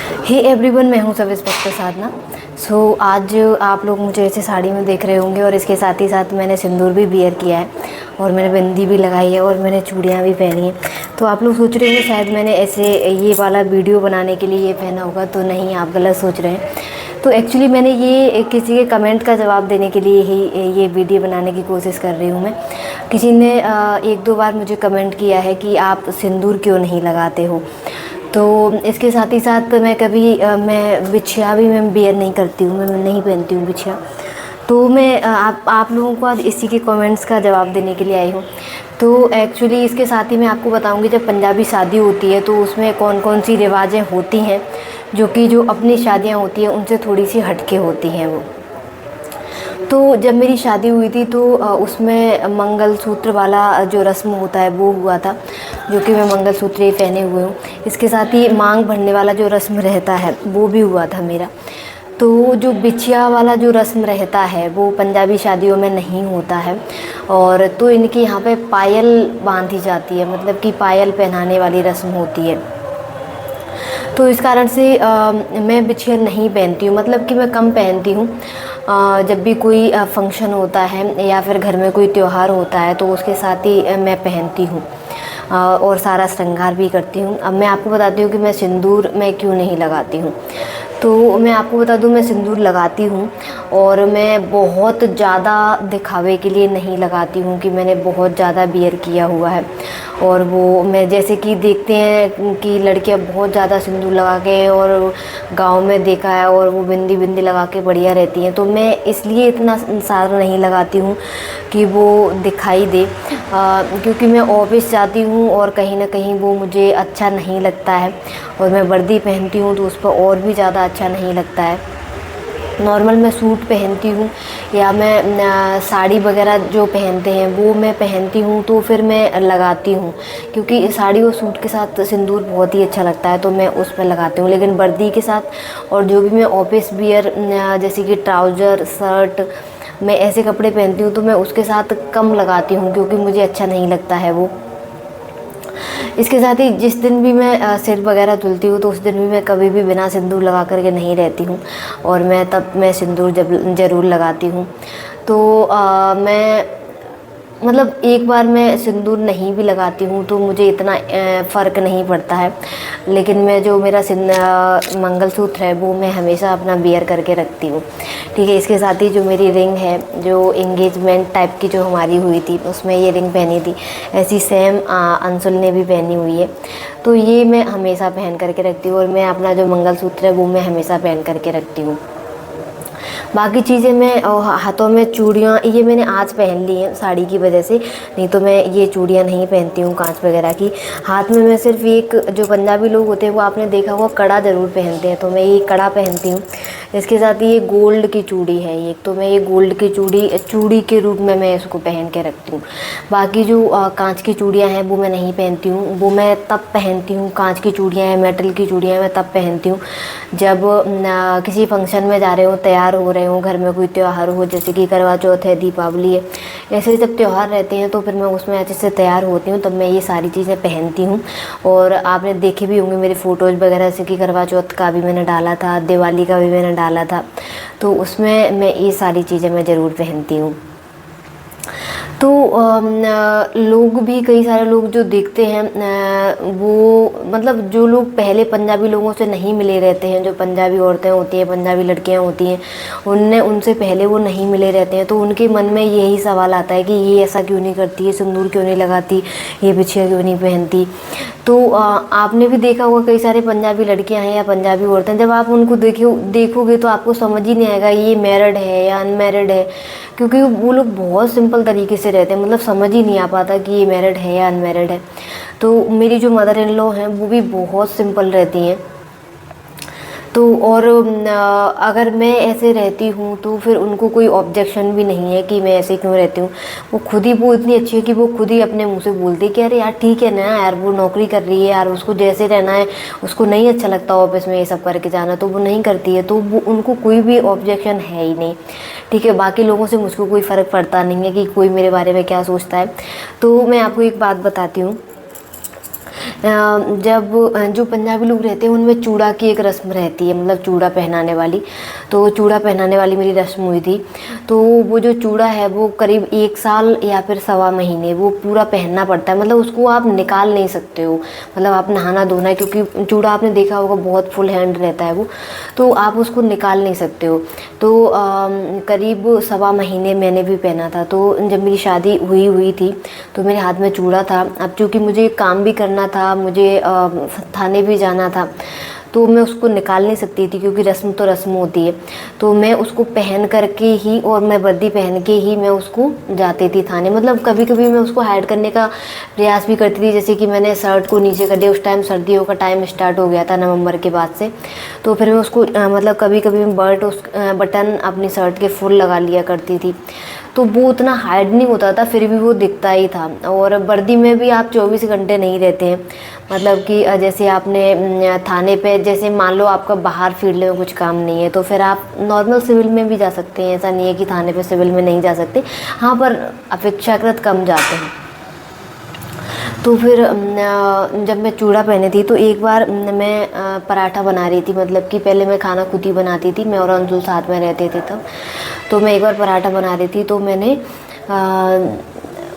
Hey everyone, मैं हूँ sub inspector साधना। आज आप लोग मुझे ऐसे साड़ी में देख रहे होंगे और इसके साथ ही साथ मैंने सिंदूर भी वियर किया है और मैंने बिंदी भी लगाई है और मैंने चूड़ियाँ भी पहनी हैं। तो आप लोग सोच रहे होंगे शायद मैंने ऐसे ये वाला वीडियो बनाने के लिए ये पहना होगा, तो नहीं, आप गलत सोच रहे हैं। तो एक्चुअली मैंने ये किसी के कमेंट का जवाब देने के लिए ही ये वीडियो बनाने की कोशिश कर रही हूँ मैं। किसी ने एक दो बार मुझे कमेंट किया है कि आप सिंदूर क्यों नहीं लगाते हो। तो इसके साथ ही साथ मैं कभी मैं बिछिया भी मैं वियर नहीं करती हूँ, मैं नहीं पहनती हूँ बिछिया। तो मैं आप लोगों को आज इसी के कमेंट्स का जवाब देने के लिए आई हूँ। तो एक्चुअली इसके साथ ही मैं आपको बताऊँगी, जब पंजाबी शादी होती है तो उसमें कौन कौन सी रिवाजें होती हैं जो अपनी शादियाँ होती हैं उनसे थोड़ी सी हटके होती हैं वो। तो जब मेरी शादी हुई थी तो उसमें मंगलसूत्र वाला जो रस्म होता है वो हुआ था, जो कि मैं मंगलसूत्र ही पहने हुए हूँ। इसके साथ ही मांग भरने वाला जो रस्म रहता है वो भी हुआ था मेरा। तो जो बिछिया वाला जो रस्म रहता है वो पंजाबी शादियों में नहीं होता है। और तो इनके यहाँ पे पायल बांधी जाती है, मतलब कि पायल पहनाने वाली रस्म होती है। तो इस कारण से मैं बिछिया नहीं पहनती हूँ, मतलब कि मैं कम पहनती हूँ। जब भी कोई फंक्शन होता है या फिर घर में कोई त्यौहार होता है तो उसके साथ ही मैं पहनती हूँ और सारा श्रृंगार भी करती हूँ। अब मैं आपको बताती हूँ कि मैं सिंदूर मैं क्यों नहीं लगाती हूँ। तो मैं आपको बता दूँ, मैं सिंदूर लगाती हूँ और मैं बहुत ज़्यादा दिखावे के लिए नहीं लगाती हूँ कि मैंने बहुत ज़्यादा वियर किया हुआ है। और वो मैं जैसे कि देखते हैं कि लड़कियां बहुत ज़्यादा सिंदूर लगा के, और गांव में देखा है, और वो बिंदी बिंदी लगा के बढ़िया रहती हैं। तो मैं इसलिए इतना सारा नहीं लगाती हूँ कि वो दिखाई दे, क्योंकि मैं ऑफिस जाती हूँ और कहीं ना कहीं वो मुझे अच्छा नहीं लगता है। और मैं वर्दी पहनती हूँ तो उस पर और भी ज़्यादा अच्छा नहीं लगता है। नॉर्मल मैं सूट पहनती हूँ या मैं साड़ी वगैरह जो पहनते हैं वो मैं पहनती हूँ तो फिर मैं लगाती हूँ, क्योंकि साड़ी और सूट के साथ सिंदूर बहुत ही अच्छा लगता है, तो मैं उस पर लगाती हूँ। लेकिन वर्दी के साथ और जो भी मैं ऑफिस वियर जैसे कि ट्राउज़र, शर्ट, मैं ऐसे कपड़े पहनती हूँ तो मैं उसके साथ कम लगाती हूँ, क्योंकि मुझे अच्छा नहीं लगता है वो। इसके साथ ही जिस दिन भी मैं सिर वगैरह धुलती हूँ तो उस दिन भी मैं कभी भी बिना सिंदूर लगा करके नहीं रहती हूँ, और मैं सिंदूर ज़रूर लगाती हूँ। तो मैं मतलब एक बार मैं सिंदूर नहीं भी लगाती हूँ तो मुझे इतना फ़र्क नहीं पड़ता है। लेकिन मैं जो मेरा मंगलसूत्र है वो मैं हमेशा अपना वियर करके रखती हूँ, ठीक है। इसके साथ ही जो मेरी रिंग है, जो एंगेजमेंट टाइप की जो हमारी हुई थी उसमें ये रिंग पहनी थी, ऐसी सेम अंशुल ने भी पहनी हुई है। तो ये मैं हमेशा पहन करके रखती हूँ, और मैं अपना जो मंगलसूत्र है वो मैं हमेशा पहन करके रखती हूँ। बाकी चीज़ें मैं हाथों में चूड़ियाँ ये मैंने आज पहन ली हैं साड़ी की वजह से, नहीं तो मैं ये चूड़ियाँ नहीं पहनती हूँ कांच वगैरह की। हाथ में मैं सिर्फ एक, जो पंजाबी लोग होते हैं वो आपने देखा होगा कड़ा ज़रूर पहनते हैं, तो मैं ये कड़ा पहनती हूँ। इसके साथ ये गोल्ड की चूड़ी है एक, तो मैं ये गोल्ड की चूड़ी के रूप में मैं इसको पहन के रखती हूँ। बाकी जो कांच की चूड़ियाँ हैं वो मैं नहीं पहनती हूँ, वो मैं तब पहनती हूँ। कांच की चूड़ियाँ हैं, मेटल की चूड़ियाँ हैं, मैं तब पहनती हूँ जब किसी फंक्शन में जा रहे हो, तैयार हो रहे हो, घर में कोई त्यौहार हो, जैसे कि करवा चौथ है, दीपावली है, ऐसे जब त्यौहार रहते हैं तो फिर मैं उसमें अच्छे से तैयार होती हूँ, तब मैं ये सारी चीज़ें पहनती हूँ। और आपने देखे भी होंगे मेरे फ़ोटोज़ वगैरह, जैसे कि करवा चौथ का भी मैंने डाला था, दिवाली का भी मैंने डाला था, तो उसमें मैं ये सारी चीज़ें मैं ज़रूर पहनती हूँ। तो लोग भी, कई सारे लोग जो देखते हैं वो मतलब जो लोग पहले पंजाबी लोगों से नहीं मिले रहते हैं, जो पंजाबी औरतें होती हैं, पंजाबी लड़कियां होती हैं, उनसे पहले वो नहीं मिले रहते हैं, तो उनके मन में यही सवाल आता है कि ये ऐसा क्यों नहीं करती, ये सिंदूर क्यों नहीं लगाती, ये बिछिया क्यों नहीं पहनती। तो आपने भी देखा होगा कई सारे पंजाबी लड़कियां हैं या पंजाबी औरतें, जब आप उनको देखोगे तो आपको समझ ही नहीं आएगा ये मैरिड है या अनमैरिड है, क्योंकि वो लोग बहुत सिंपल तरीके से रहते हैं, मतलब समझ ही नहीं आ पाता कि ये मैरिड है या अनमैरिड है। तो मेरी जो मदर इन लॉ हैं वो भी बहुत सिंपल रहती हैं। तो और अगर मैं ऐसे रहती हूँ तो फिर उनको कोई ऑब्जेक्शन भी नहीं है कि मैं ऐसे क्यों रहती हूँ। वो खुद ही, वो इतनी अच्छी है कि वो खुद ही अपने मुंह से बोलती है कि अरे यार ठीक है ना यार, वो नौकरी कर रही है यार, उसको जैसे रहना है, उसको नहीं अच्छा लगता ऑफिस में ये सब करके जाना, तो वो नहीं करती है, तो वो उनको कोई भी ऑब्जेक्शन है ही नहीं, ठीक है। बाकी लोगों से मुझको कोई फ़र्क पड़ता नहीं है कि कोई मेरे बारे में क्या सोचता है। तो मैं आपको एक बात बताती हूँ जब जो पंजाबी लोग रहते हैं उनमें चूड़ा की एक रस्म रहती है, मतलब चूड़ा पहनाने वाली। तो चूड़ा पहनाने वाली मेरी रस्म हुई थी। तो वो जो चूड़ा है वो करीब 1 साल या फिर सवा महीने वो पूरा पहनना पड़ता है, मतलब उसको आप निकाल नहीं सकते हो। मतलब आप नहाना धोना है, क्योंकि चूड़ा आपने देखा होगा बहुत फुल हैंड रहता है वो, तो आप उसको निकाल नहीं सकते हो। तो करीब सवा महीने मैंने भी पहना था। तो जब मेरी शादी हुई थी तो मेरे हाथ में चूड़ा था। अब चूँकि मुझे काम भी करना था, मुझे थाने भी जाना था, तो मैं उसको निकाल नहीं सकती थी, क्योंकि रस्म तो रस्म होती है। तो मैं उसको पहन करके ही और मैं वर्दी पहन के ही मैं उसको जाती थी थाने। मतलब कभी कभी मैं उसको हाइड करने का प्रयास भी करती थी, जैसे कि मैंने शर्ट को नीचे कर दिया। उस टाइम सर्दियों का टाइम स्टार्ट हो गया था नवंबर के बाद से। तो फिर मैं उसको मतलब कभी कभी मैं बटन अपनी शर्ट के फुल लगा लिया करती थी। तो वो उतना हाइड नहीं होता था, फिर भी वो दिखता ही था। और वर्दी में भी आप 24 घंटे नहीं रहते हैं। मतलब कि जैसे आपने थाने पे, जैसे मान लो आपका बाहर फील्ड में कुछ काम नहीं है, तो फिर आप नॉर्मल सिविल में भी जा सकते हैं। ऐसा नहीं है कि थाने पे सिविल में नहीं जा सकते, हाँ, पर अपेक्षाकृत कम जाते हैं। तो फिर जब मैं चूड़ा पहनी थी तो एक बार मैं पराठा बना रही थी। मतलब कि पहले मैं खाना खुद ही बनाती थी, मैं और अंशुल साथ में रहते थे तब। तो मैं एक बार पराठा बना रही थी, तो मैंने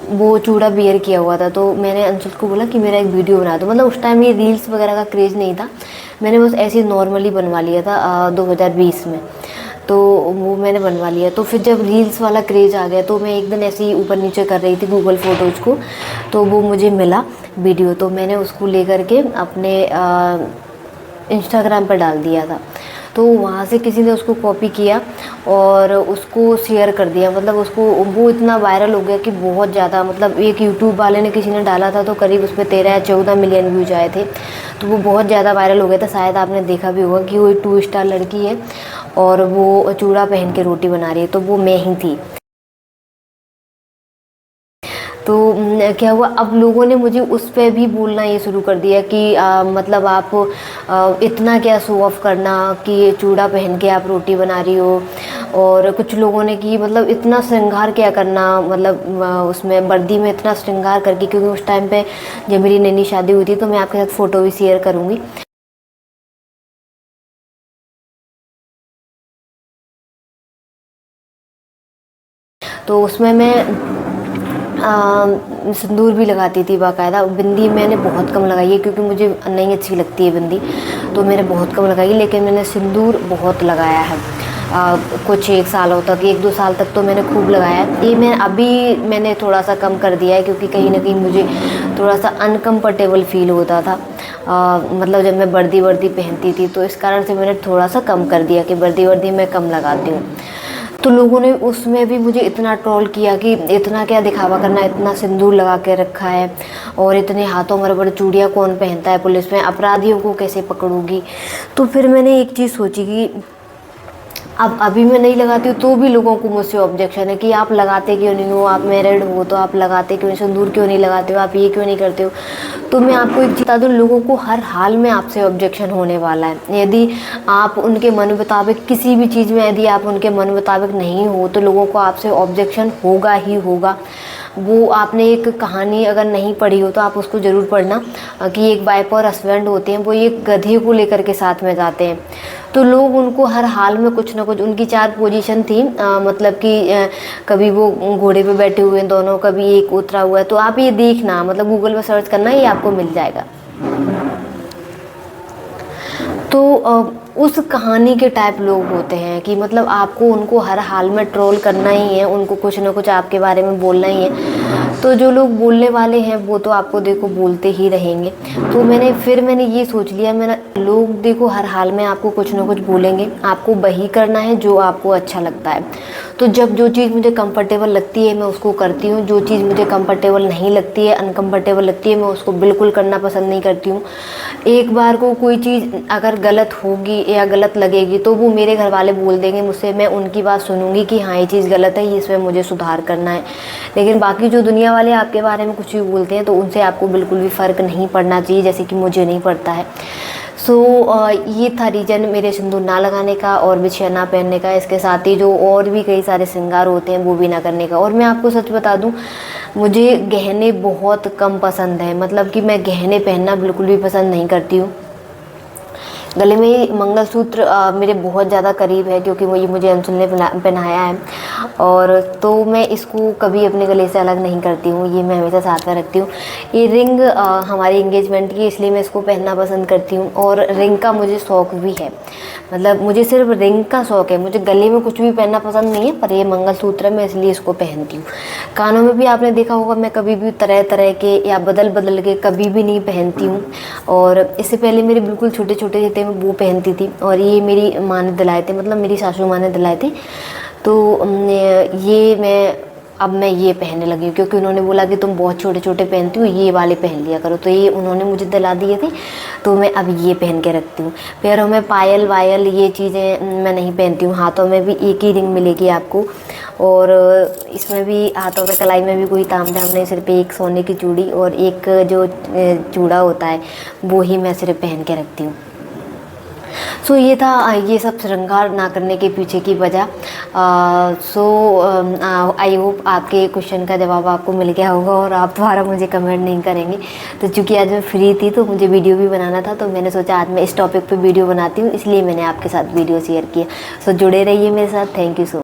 वो चूड़ा बियर किया हुआ था। तो मैंने अंशुल को बोला कि मेरा एक वीडियो बना दो। मतलब उस टाइम ये रील्स वगैरह का क्रेज़ नहीं था, मैंने बस ऐसे ही नॉर्मली बनवा लिया था 2020 में। तो वो मैंने बनवा लिया। तो फिर जब रील्स वाला क्रेज़ आ गया तो मैं एक दिन ऐसे ही ऊपर नीचे कर रही थी गूगल फ़ोटोज़ को, तो वो मुझे मिला वीडियो। तो मैंने उसको लेकर के अपने इंस्टाग्राम पर डाल दिया था। तो वहाँ से किसी ने उसको कॉपी किया और उसको शेयर कर दिया। मतलब उसको वो इतना वायरल हो गया कि बहुत ज़्यादा, मतलब एक यूट्यूब वाले ने, किसी ने डाला था तो करीब उस पर 13 या 14 मिलियन व्यूज आए थे। तो वो बहुत ज़्यादा वायरल हो गया था। शायद आपने देखा भी होगा कि वो 2 स्टार लड़की है और वो चूड़ा पहन के रोटी बना रही है, तो वो मैं ही थी। तो क्या हुआ, अब लोगों ने मुझे उस पे भी बोलना ये शुरू कर दिया कि मतलब आप इतना क्या शो ऑफ करना कि चूड़ा पहन के आप रोटी बना रही हो। और कुछ लोगों ने कि मतलब इतना श्रृंगार क्या करना, मतलब उसमें वर्दी में इतना श्रृंगार करके, क्योंकि उस टाइम पे जब मेरी नई शादी हुई थी, तो मैं आपके साथ फ़ोटो भी शेयर करूँगी। तो उसमें मैं सिंदूर भी लगाती थी बाकायदा। बिंदी मैंने बहुत कम लगाई है, क्योंकि मुझे नहीं अच्छी लगती है बिंदी, तो मैंने बहुत कम लगाई। लेकिन मैंने सिंदूर बहुत लगाया है। कुछ 1 सालों तक, 1-2 साल तक तो मैंने खूब लगाया है। ये मैंने थोड़ा सा कम कर दिया है, क्योंकि कहीं ना कहीं मुझे थोड़ा सा अनकम्फर्टेबल फील होता था। मतलब जब मैं वर्दी पहनती थी, तो इस कारण से मैंने थोड़ा सा कम कर दिया कि वर्दी मैं कम लगाती हूँ। तो लोगों ने उसमें भी मुझे इतना ट्रोल किया कि इतना क्या दिखावा करना, इतना सिंदूर लगा के रखा है और इतने हाथों में बड़े चूड़ियाँ कौन पहनता है, पुलिस में अपराधियों को कैसे पकड़ूगी। तो फिर मैंने एक चीज़ सोची कि अब अभी मैं नहीं लगाती हूँ तो भी लोगों को मुझसे ऑब्जेक्शन है कि आप लगाते क्यों नहीं हो, आप मैरिड हो तो आप लगाते क्यों नहीं, सिंदूर क्यों नहीं लगाते हो, आप ये क्यों नहीं करते हो। तो मैं आपको एक चीज़ बता दूँ, लोगों को हर हाल में आपसे ऑब्जेक्शन होने वाला है। यदि आप उनके मन मुताबिक किसी भी चीज़ में, यदि आप उनके मन मुताबिक नहीं हो, तो लोगों को आपसे ऑब्जेक्शन होगा ही होगा। वो आपने एक कहानी अगर नहीं पढ़ी हो तो आप उसको ज़रूर पढ़ना, कि एक वाइफ और हस्बैंड होते हैं, वो एक गधे को लेकर के साथ में जाते हैं। तो लोग उनको हर हाल में कुछ ना कुछ, उनकी 4 पोजीशन थी, मतलब कि कभी वो घोड़े पे बैठे हुए हैं दोनों, कभी एक उतरा हुआ है। तो आप ये देखना, मतलब गूगल पे सर्च करना, ये आपको मिल जाएगा। तो उस कहानी के टाइप लोग होते हैं कि मतलब आपको उनको हर हाल में ट्रोल करना ही है, उनको कुछ ना कुछ आपके बारे में बोलना ही है। तो जो लोग बोलने वाले हैं वो तो आपको देखो बोलते ही रहेंगे। तो मैंने ये सोच लिया, लोग देखो हर हाल में आपको कुछ ना कुछ बोलेंगे, आपको वही करना है जो आपको अच्छा लगता है। तो जब जो चीज़ मुझे कंफर्टेबल लगती है मैं उसको करती हूँ, जो चीज़ मुझे कंफर्टेबल नहीं लगती है, अनकंफर्टेबल लगती है, मैं उसको बिल्कुल करना पसंद नहीं करती हूँ। एक बार को कोई चीज़ अगर गलत होगी या गलत लगेगी तो वो मेरे घर वाले बोल देंगे मुझसे, मैं उनकी बात सुनूंगी कि हाँ ये चीज़ गलत है, ये इसमें मुझे सुधार करना है। लेकिन बाकी जो दुनिया वाले आपके बारे में कुछ भी बोलते हैं तो उनसे आपको बिल्कुल भी फ़र्क नहीं पड़ना चाहिए, जैसे कि मुझे नहीं पड़ता है। सो ये था रीज़न मेरे सिंदूर ना लगाने का और बिछिया ना पहनने का। इसके साथ ही जो और भी कई सारे श्रृंगार होते हैं वो भी ना करने का। और मैं आपको सच बता दूं, मुझे गहने बहुत कम पसंद है, मतलब कि मैं गहने पहनना बिल्कुल भी पसंद नहीं करती हूँ। गले में मंगलसूत्र मेरे बहुत ज़्यादा करीब है, क्योंकि वो ये मुझे अंशुल ने पहनाया है, और तो मैं इसको कभी अपने गले से अलग नहीं करती हूँ, ये मैं हमेशा साथ में रखती हूँ। ये रिंग हमारी एंगेजमेंट की, इसलिए मैं इसको पहनना पसंद करती हूँ। और रिंग का मुझे शौक़ भी है, मतलब मुझे सिर्फ रिंग का शौक़ है, मुझे गले में कुछ भी पहनना पसंद नहीं है, पर ये मंगलसूत्र मैं इसलिए इसको पहनती हूँ। कानों में भी आपने देखा होगा मैं कभी भी तरह तरह के या बदल बदल के कभी भी नहीं पहनती हूँ। और इससे पहले मेरे बिल्कुल छोटे छोटे थे, मैं वो पहनती थी, और ये मेरी माँ ने दिलाए थे, मतलब मेरी सासू माँ ने दिलाए थे। तो ये अब मैं ये पहनने लगी हूँ, क्योंकि उन्होंने बोला कि तुम बहुत छोटे छोटे पहनती हो, ये वाले पहन लिया करो, तो ये उन्होंने मुझे दिला दिए थे, तो मैं अब ये पहन के रखती हूँ। पैरों में पायल वायल ये चीज़ें मैं नहीं पहनती हूँ। हाथों में भी एक ही रिंग मिलेगी आपको, और इसमें भी हाथों में कलाई में भी कोई ताम झाम नहीं, सिर्फ एक सोने की चूड़ी और एक जो चूड़ा होता है वो ही मैं सिर्फ पहन के रखती हूँ। सो ये था ये सब श्रृंगार ना करने के पीछे की वजह। सो आई होप आपके क्वेश्चन का जवाब आपको मिल गया होगा और आप दोबारा मुझे कमेंट नहीं करेंगे। तो चूँकि आज मैं फ्री थी तो मुझे वीडियो भी बनाना था, तो मैंने सोचा आज मैं इस टॉपिक पे वीडियो बनाती हूँ, इसलिए मैंने आपके साथ वीडियो शेयर किया। सो जुड़े रहिए मेरे साथ। Thank you so